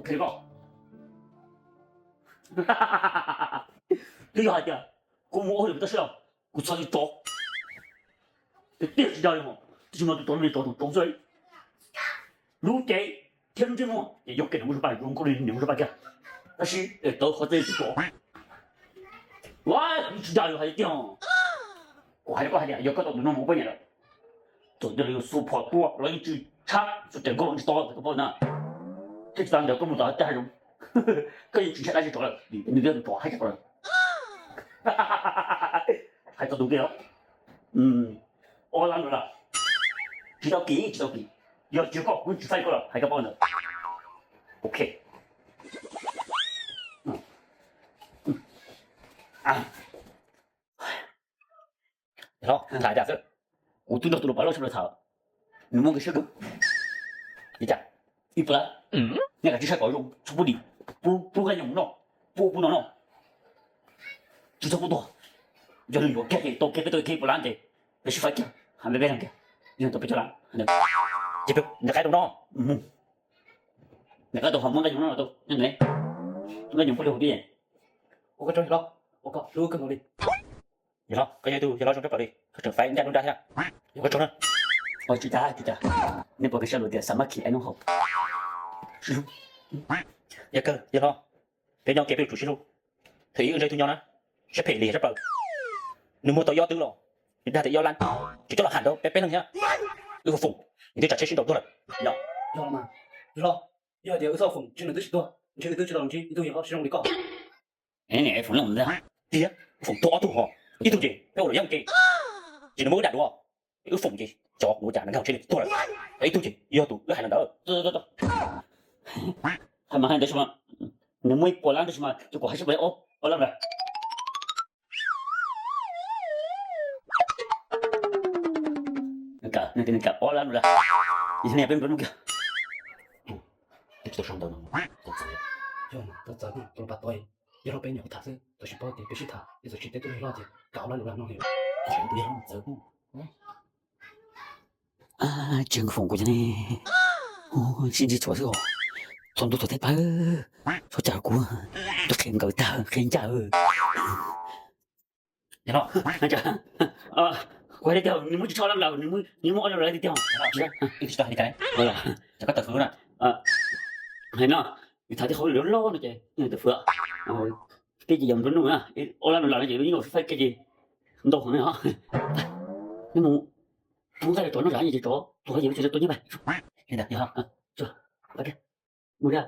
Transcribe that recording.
可以搞。对呀的，我摸了不得事，我操你多，别是这样的，这么多人多嘴，如给天津么，也有给人把用过的人把个，但是都好在是多，哇，你是这样还是这样？我还的，有个到那么半年了，做的那个苏破多，那一只差就整个人多这个不呢，这三条公路上带用，可以之前那些做了，你这多还是多了。还做到幾多？我諗到啦，知道幾，要照個管住細個啦，係咁幫到。OK，然後大家說，我對到白老鼠的草，你摸個小狗，你講，一不然，那個只是搞用，出不力，不敢用咯，不能用，就差不多。就是有给都给不烂的，必须发给，还没别人给，你都别叫烂，这边你开动了，那个都好，我个用了都，你没，我用不了的，我个装了，我个六个努力，你好，cái tu cho nó trong cái đi, trở phải nhận ra ha,有个装了，哦，知道，你不给小路的什么气弄好，是，一个，你好，别让给别主席路，thấy người tu nhau nè, sẽ phải lìa rất rồi. Nếu mua tao do tư rồi, người ta thì do lan, chỉ cho là hẳn đâu, bé hơn nhá. Ư phụng, người ta trả xin đầu tôi rồi. Dạ, do mà, do, giờ thì sao phụng, chứ là tôi tôi, chứ tôi cho đồng chí, tôi hiểu không, đi con. Này, phụng lòng ra, đi á, phụng to tu họ, đi tu gì, đâu là yang kì, chỉ là mới đạt đúng không? Ư phụng gì, cho ngồi trả nó trên tôi rồi, ấy tu gì, yêu tu, cứ hay là đỡ, hay mà hay đấy mà, nếu mới bỏ lăn đấy mà, chứ có hay sẽ bị ô, làm rồi. Nanti nak orang lah. Di sini apa yang belum ke? Itu sudah tahu nama. Tak saya. Jangan, tak saya ni kalau patoi. Dia orang pengen tak saya. Tak siapa dia besi tak. Dia sudah cerita tu ni lah je. Kau lah orang nak. Jangan dia orang tahu. À, trường phòng của này. Xin chỉ cho số. Xong tôi thấy ba. Số chào của. Tôi khen cậu ta, khen chào. Dạ đó, anh chào. Quay đi theo, nếu muốn cho lắm là nếu muốn ở đi theo, đi cho đi cái, là cho các tập phước này, hay nó, thì thấy khối lớn lo này chứ, như tập phước, cái gì dòng lớn nữa, ô lắm là cái gì, nhưng mà phải cái gì, đồ này hả, nhưng mà chúng ta là chỗ nó rã gì chỗ, chỗ gì nó chỉ là tôi như vậy, hiện tại được không, chưa, ok, mua ra.